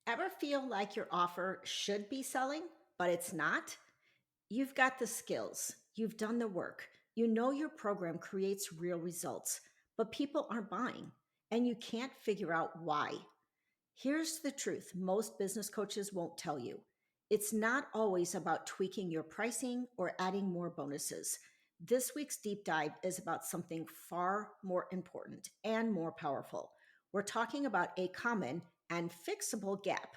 Ever feel like your offer should be selling, but it's not? You've got the skills, you've done the work, you know your program creates real results, but people aren't buying, and you can't figure out why. Here's the truth most business coaches won't tell you. It's not always about tweaking your pricing or adding more bonuses. This week's deep dive is about something far more important and more powerful. We're talking about a common and fixable gap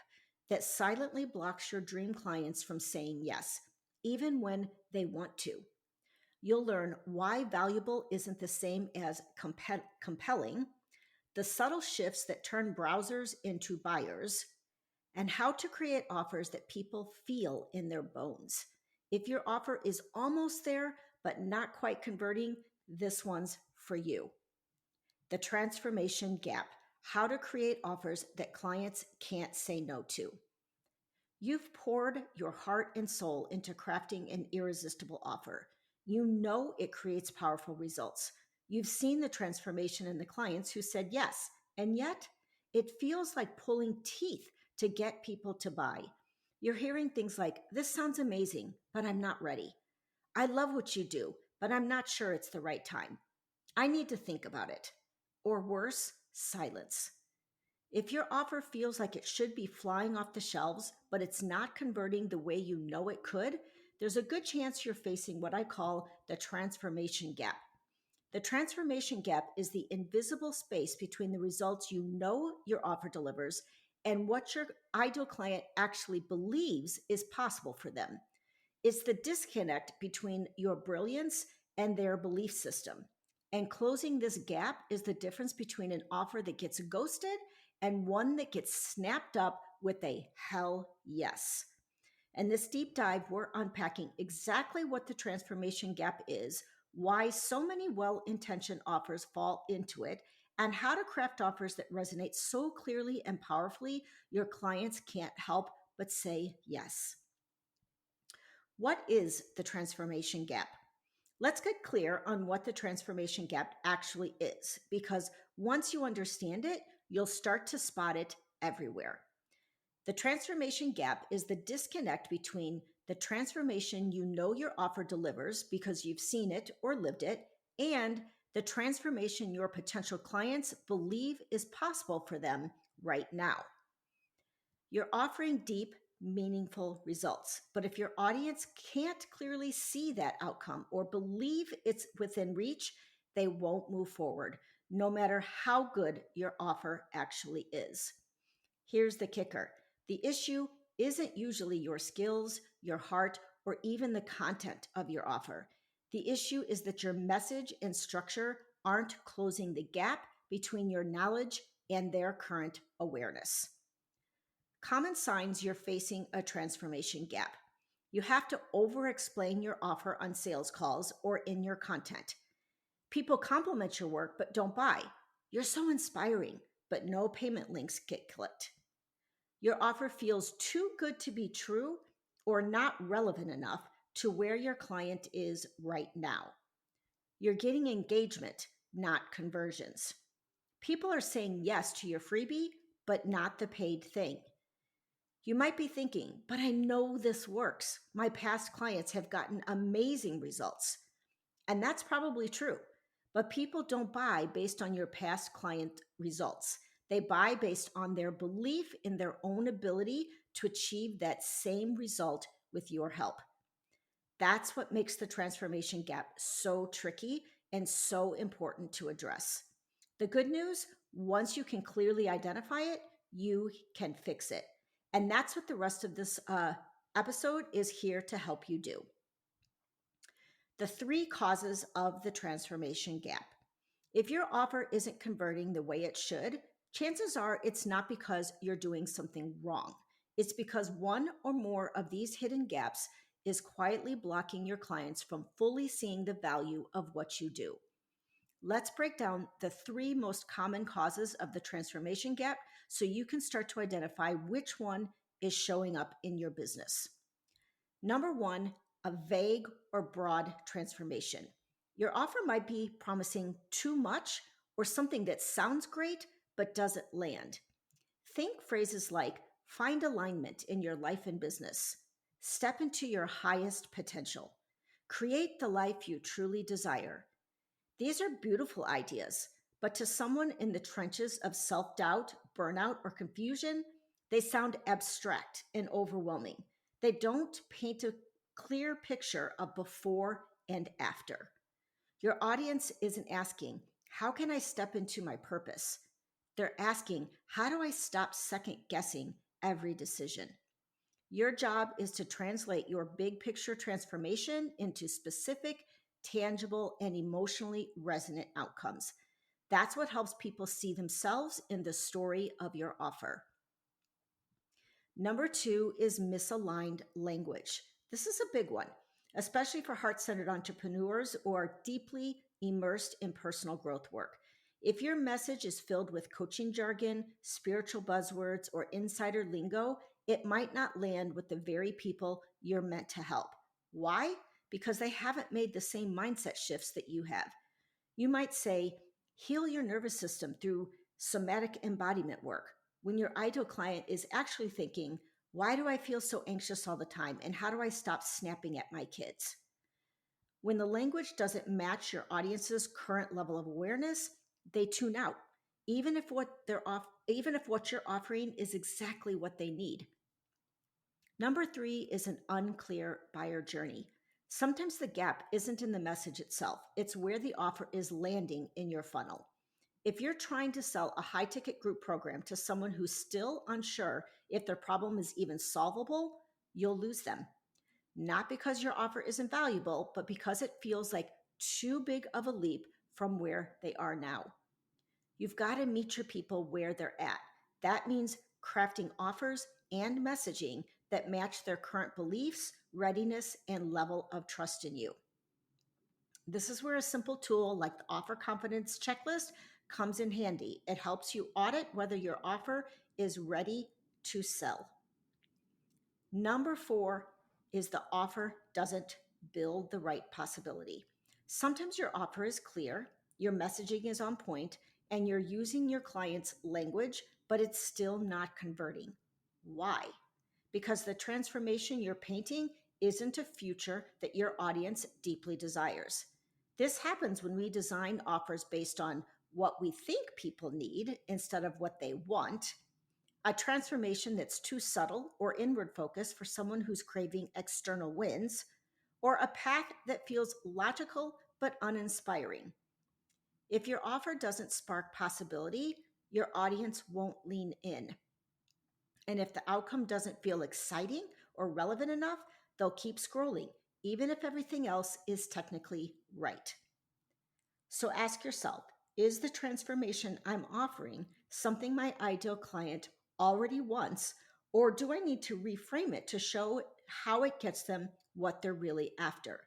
that silently blocks your dream clients from saying yes, even when they want to. You'll learn why valuable isn't the same as compelling, the subtle shifts that turn browsers into buyers, and how to create offers that people feel in their bones. If your offer is almost there, but not quite converting, this one's for you. The transformation gap, how to create offers that clients can't say no to. You've poured your heart and soul into crafting an irresistible offer. You know it creates powerful results. You've seen the transformation in the clients who said yes, and yet it feels like pulling teeth to get people to buy. You're hearing things like, "This sounds amazing, but I'm not ready. I love what you do, but I'm not sure it's the right time. I need to think about it." Or worse, silence. If your offer feels like it should be flying off the shelves, but it's not converting the way you know it could, there's a good chance you're facing what I call the transformation gap. The transformation gap is the invisible space between the results you know your offer delivers and what your ideal client actually believes is possible for them. It's the disconnect between your brilliance and their belief system. And closing this gap is the difference between an offer that gets ghosted and one that gets snapped up with a hell yes. And this deep dive, we're unpacking exactly what the transformation gap is, why so many well intentioned offers fall into it, and how to craft offers that resonate so clearly and powerfully your clients can't help but say yes. What is the transformation gap? Let's get clear on what the transformation gap actually is, because once you understand it, you'll start to spot it everywhere. The transformation gap is the disconnect between the transformation you know your offer delivers because you've seen it or lived it, and the transformation your potential clients believe is possible for them right now. You're offering deep, meaningful results. But if your audience can't clearly see that outcome or believe it's within reach, they won't move forward, no matter how good your offer actually is. Here's the kicker: the issue isn't usually your skills, your heart, or even the content of your offer. The issue is that your message and structure aren't closing the gap between your knowledge and their current awareness. Common signs you're facing a transformation gap. You have to over explain your offer on sales calls or in your content. People compliment your work but don't buy. You're so inspiring, but no payment links get clicked. Your offer feels too good to be true or not relevant enough to where your client is right now. You're getting engagement, not conversions. People are saying yes to your freebie, but not the paid thing. You might be thinking, but I know this works. My past clients have gotten amazing results. And that's probably true. But people don't buy based on your past client results. They buy based on their belief in their own ability to achieve that same result with your help. That's what makes the transformation gap so tricky and so important to address. The good news, once you can clearly identify it, you can fix it. And that's what the rest of this episode is here to help you do. The three causes of the transformation gap. If your offer isn't converting the way it should, chances are it's not because you're doing something wrong. It's because one or more of these hidden gaps is quietly blocking your clients from fully seeing the value of what you do. Let's break down the three most common causes of the transformation gap so you can start to identify which one is showing up in your business. Number one, a vague or broad transformation. Your offer might be promising too much or something that sounds great but doesn't land. Think phrases like Find alignment in your life and business. Step into your highest potential. Create the life you truly desire. These are beautiful ideas, but to someone in the trenches of self doubt, burnout, or confusion, they sound abstract and overwhelming. They don't paint a clear picture of before and after. Your audience isn't asking, how can I step into my purpose? They're asking, how do I stop second guessing every decision? Your job is to translate your big picture transformation into specific, tangible, and emotionally resonant outcomes. That's what helps people see themselves in the story of your offer. Number two is misaligned language. This is a big one, especially for heart centered entrepreneurs or are deeply immersed in personal growth work. If your message is filled with coaching jargon, spiritual buzzwords, or insider lingo, it might not land with the very people you're meant to help. Why? Because they haven't made the same mindset shifts that you have. You might say, heal your nervous system through somatic embodiment work, when your ideal client is actually thinking, why do I feel so anxious all the time? And how do I stop snapping at my kids? When the language doesn't match your audience's current level of awareness, they tune out, even if what you're offering is exactly what they need. Number three is an unclear buyer journey. Sometimes the gap isn't in the message itself, it's where the offer is landing in your funnel. If you're trying to sell a high ticket group program to someone who's still unsure if their problem is even solvable, you'll lose them. Not because your offer isn't valuable, but because it feels like too big of a leap from where they are now. You've got to meet your people where they're at. That means crafting offers and messaging that match their current beliefs, readiness, and level of trust in you. This is where a simple tool like the Offer Confidence Checklist comes in handy. It helps you audit whether your offer is ready to sell. Number four is the offer doesn't build the right possibility. Sometimes your offer is clear, your messaging is on point, and you're using your client's language, but it's still not converting. Why? Because the transformation you're painting isn't a future that your audience deeply desires. This happens when we design offers based on what we think people need instead of what they want. A transformation that's too subtle or inward focused for someone who's craving external wins, or a path that feels logical but uninspiring. If your offer doesn't spark possibility, your audience won't lean in. And if the outcome doesn't feel exciting or relevant enough, they'll keep scrolling, even if everything else is technically right. So ask yourself, is the transformation I'm offering something my ideal client already wants, or do I need to reframe it to show how it gets them what they're really after?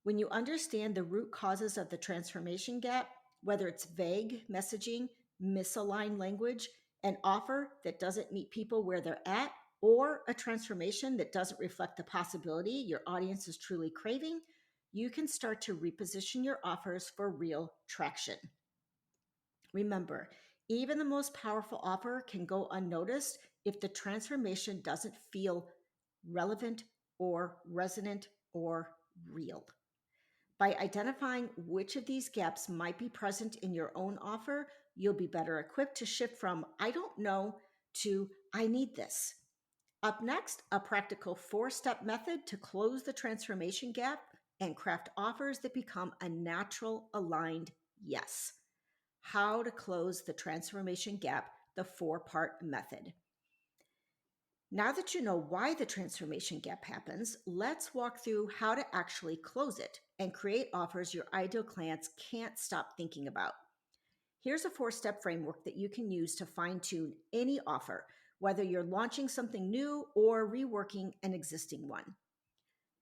When you understand the root causes of the transformation gap, whether it's vague messaging, misaligned language, an offer that doesn't meet people where they're at, or a transformation that doesn't reflect the possibility your audience is truly craving, you can start to reposition your offers for real traction. Remember, even the most powerful offer can go unnoticed if the transformation doesn't feel relevant or resonant or real. By identifying which of these gaps might be present in your own offer, you'll be better equipped to shift from I don't know to I need this. Up next, a practical 4-step method to close the transformation gap and craft offers that become a natural, aligned yes. How to close the transformation gap, the 4-part method. Now that you know why the transformation gap happens, let's walk through how to actually close it and create offers your ideal clients can't stop thinking about. Here's a 4-step framework that you can use to fine-tune any offer, whether you're launching something new or reworking an existing one.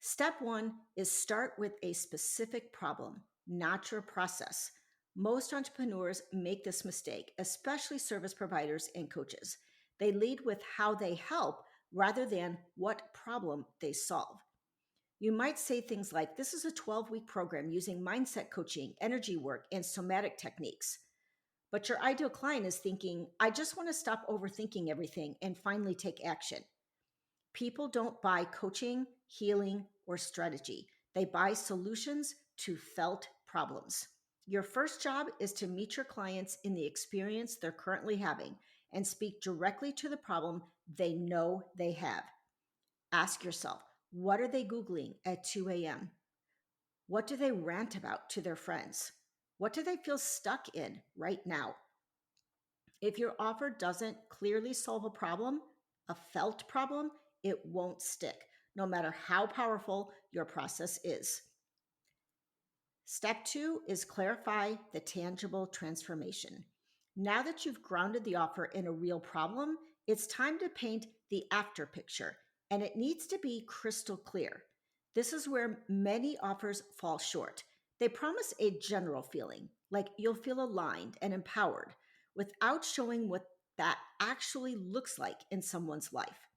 Step 1 is start with a specific problem, not your process. Most entrepreneurs make this mistake, especially service providers and coaches. They lead with how they help rather than what problem they solve. You might say things like, this is a 12-week program using mindset coaching, energy work, and somatic techniques. But your ideal client is thinking, I just want to stop overthinking everything and finally take action. People don't buy coaching, healing, or strategy. They buy solutions to felt problems. Your first job is to meet your clients in the experience they're currently having and speak directly to the problem they know they have. Ask yourself, what are they Googling at 2 a.m.? What do they rant about to their friends? What do they feel stuck in right now? If your offer doesn't clearly solve a problem, a felt problem, it won't stick, no matter how powerful your process is. Step two is clarify the tangible transformation. Now that you've grounded the offer in a real problem, it's time to paint the after picture, and it needs to be crystal clear. This is where many offers fall short. They promise a general feeling, like you'll feel aligned and empowered, without showing what that actually looks like in someone's life.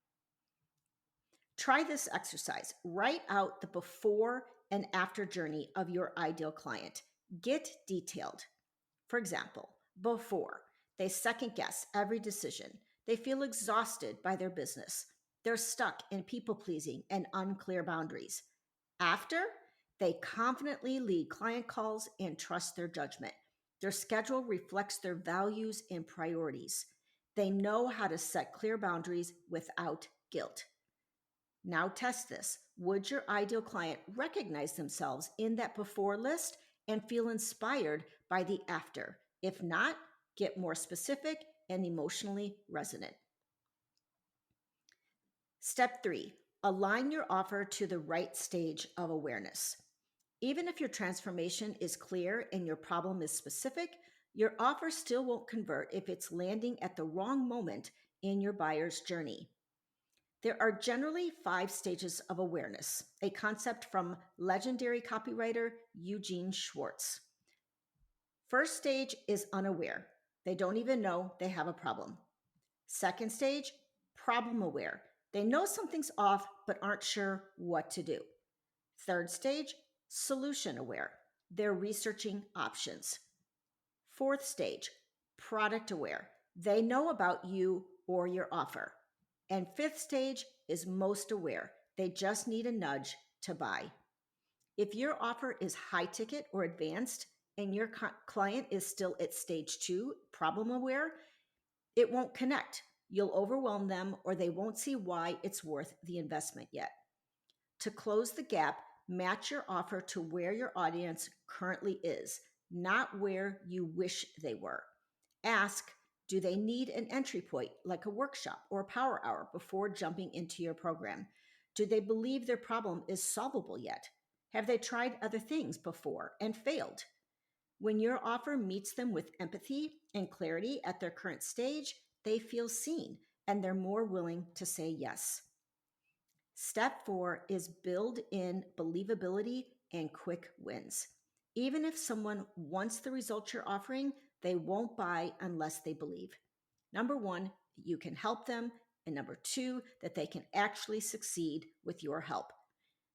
Try this exercise. Write out the before and after journey of your ideal client. Get detailed. For example, before, they second guess every decision. They feel exhausted by their business. They're stuck in people pleasing and unclear boundaries. After, they confidently lead client calls and trust their judgment. Their schedule reflects their values and priorities. They know how to set clear boundaries without guilt. Now test this. Would your ideal client recognize themselves in that before list and feel inspired by the after? If not, get more specific and emotionally resonant. Step three, align your offer to the right stage of awareness. Even if your transformation is clear and your problem is specific, your offer still won't convert if it's landing at the wrong moment in your buyer's journey. There are generally 5 stages of awareness, a concept from legendary copywriter Eugene Schwartz. First stage is unaware. They don't even know they have a problem. Second stage, problem aware. They know something's off but aren't sure what to do. Third stage, solution aware. They're researching options. Fourth stage, product aware. They know about you or your offer. And fifth stage is most aware. They just need a nudge to buy. If your offer is high ticket or advanced and your client is still at stage 2, problem aware, it won't connect. You'll overwhelm them or they won't see why it's worth the investment yet. To close the gap, match your offer to where your audience currently is, not where you wish they were. Ask, do they need an entry point like a workshop or a power hour before jumping into your program? Do they believe their problem is solvable yet? Have they tried other things before and failed? When your offer meets them with empathy and clarity at their current stage, they feel seen and they're more willing to say yes. Step 4 is build in believability and quick wins. Even if someone wants the results you're offering, they won't buy unless they believe. Number 1, you can help them. And number 2, that they can actually succeed with your help.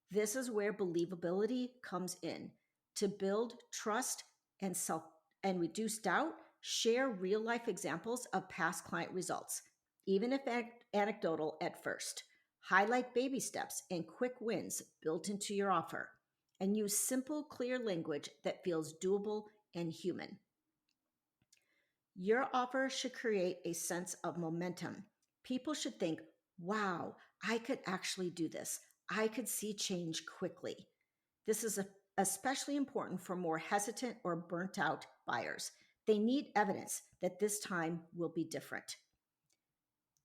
This is where believability comes in. To build trust and reduce doubt, share real life examples of past client results, even if anecdotal at first. Highlight baby steps and quick wins built into your offer, and use simple, clear language that feels doable and human. Your offer should create a sense of momentum. People should think, wow, I could actually do this. I could see change quickly. This is especially important for more hesitant or burnt out buyers. They need evidence that this time will be different.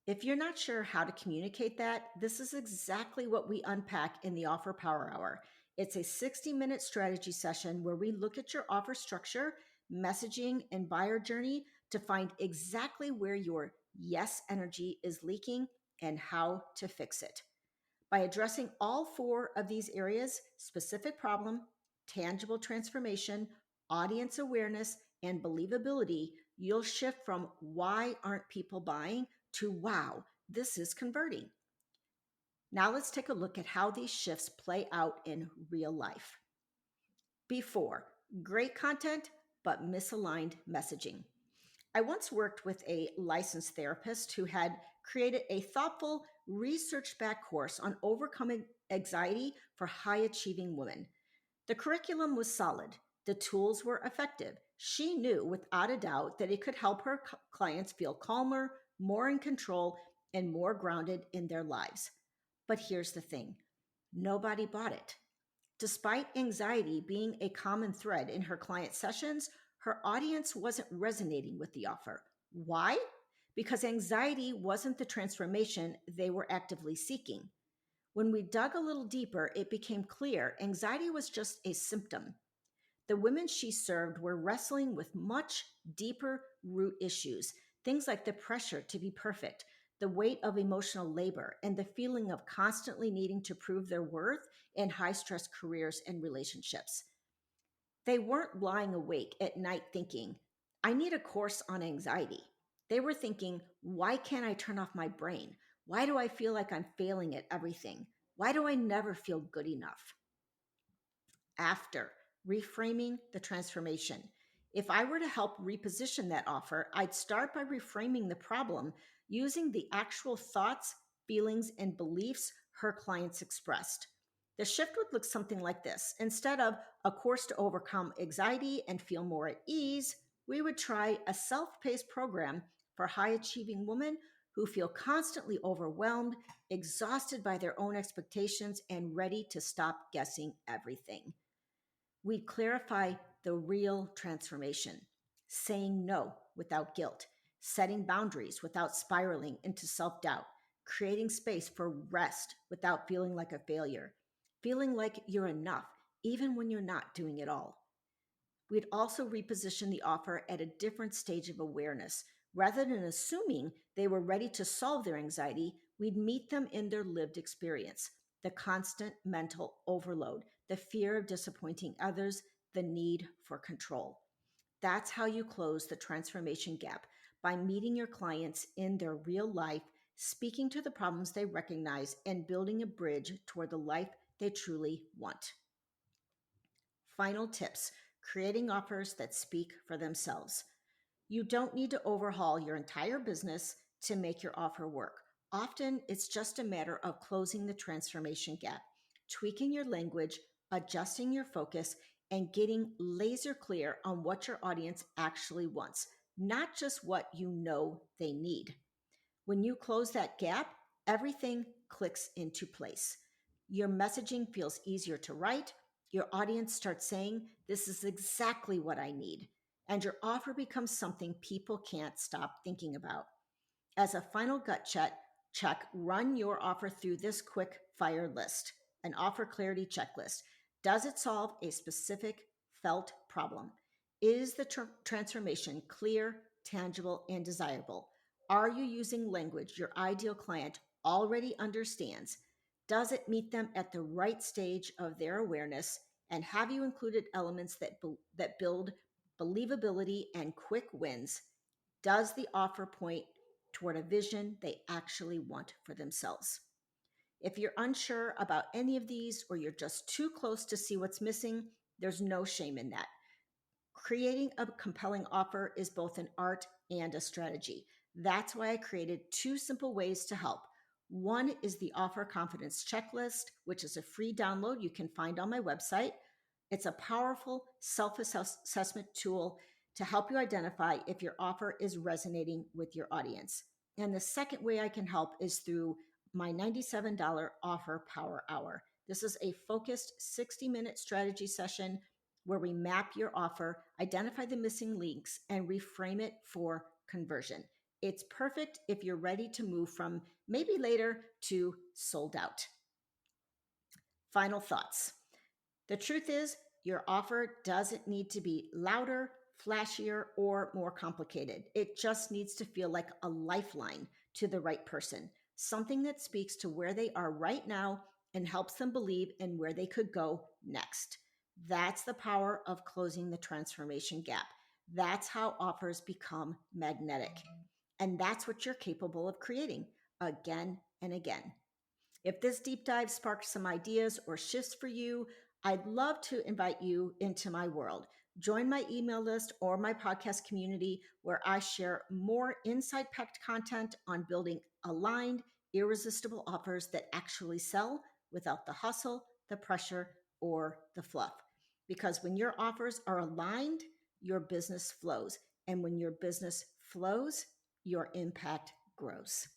If you're not sure how to communicate that, this is exactly what we unpack in the Offer Power Hour. It's a 60-minute strategy session where we look at your offer structure, messaging, and buyer journey to find exactly where your yes energy is leaking and how to fix it. By addressing all 4 of these areas, specific problem, tangible transformation, audience awareness, and believability, you'll shift from why aren't people buying to wow, this is converting. Now let's take a look at how these shifts play out in real life. Before, great content, but misaligned messaging. I once worked with a licensed therapist who had created a thoughtful, research backed course on overcoming anxiety for high achieving women. The curriculum was solid, the tools were effective. She knew without a doubt that it could help her clients feel calmer, more in control, and more grounded in their lives. But here's the thing, nobody bought it. Despite anxiety being a common thread in her client sessions, her audience wasn't resonating with the offer. Why? Because anxiety wasn't the transformation they were actively seeking. When we dug a little deeper, it became clear anxiety was just a symptom. The women she served were wrestling with much deeper root issues, things like the pressure to be perfect, the weight of emotional labor, and the feeling of constantly needing to prove their worth in high stress careers and relationships. They weren't lying awake at night thinking, I need a course on anxiety. They were thinking, why can't I turn off my brain? Why do I feel like I'm failing at everything? Why do I never feel good enough? After reframing the transformation. If I were to help reposition that offer, I'd start by reframing the problem using the actual thoughts, feelings, and beliefs her clients expressed. The shift would look something like this. Instead of a course to overcome anxiety and feel more at ease, we would try a self paced program for high achieving women who feel constantly overwhelmed, exhausted by their own expectations, and ready to stop guessing everything. We clarify the real transformation, saying no without guilt, setting boundaries without spiraling into self doubt, creating space for rest without feeling like a failure, feeling like you're enough even when you're not doing it all. We'd also reposition the offer at a different stage of awareness. Rather than assuming they were ready to solve their anxiety, we'd meet them in their lived experience, the constant mental overload, the fear of disappointing others, the need for control. That's how you close the transformation gap, by meeting your clients in their real life, speaking to the problems they recognize, and building a bridge toward the life they truly want. Final tips, creating offers that speak for themselves. You don't need to overhaul your entire business to make your offer work. Often it's just a matter of closing the transformation gap, tweaking your language, adjusting your focus, and getting laser clear on what your audience actually wants, not just what you know they need. When you close that gap, everything clicks into place. Your messaging feels easier to write. Your audience starts saying, this is exactly what I need. And your offer becomes something people can't stop thinking about. As a final check, run your offer through this quick fire list, an offer clarity checklist. Does it solve a specific felt problem? Is the transformation clear, tangible, and desirable? Are you using language your ideal client already understands? Does it meet them at the right stage of their awareness? And have you included elements that build believability and quick wins? Does the offer point toward a vision they actually want for themselves? If you're unsure about any of these, or you're just too close to see what's missing, there's no shame in that. Creating a compelling offer is both an art and a strategy. That's why I created two simple ways to help. One is the Offer Confidence Checklist, which is a free download you can find on my website. It's a powerful self assessment tool to help you identify if your offer is resonating with your audience. And the second way I can help is through my $97 Offer Power Hour. This is a focused 60-minute strategy session where we map your offer, identify the missing links, and reframe it for conversion. It's perfect if you're ready to move from maybe later to sold out. Final thoughts. The truth is, your offer doesn't need to be louder, flashier, or more complicated. It just needs to feel like a lifeline to the right person, something that speaks to where they are right now and helps them believe in where they could go next. That's the power of closing the transformation gap. That's how offers become magnetic. And that's what you're capable of creating again and again. If this deep dive sparked some ideas or shifts for you, I'd love to invite you into my world. Join my email list or my podcast community where I share more insight packed content on building aligned, irresistible offers that actually sell without the hustle, the pressure, or the fluff. Because when your offers are aligned, your business flows. And when your business flows, your impact grows.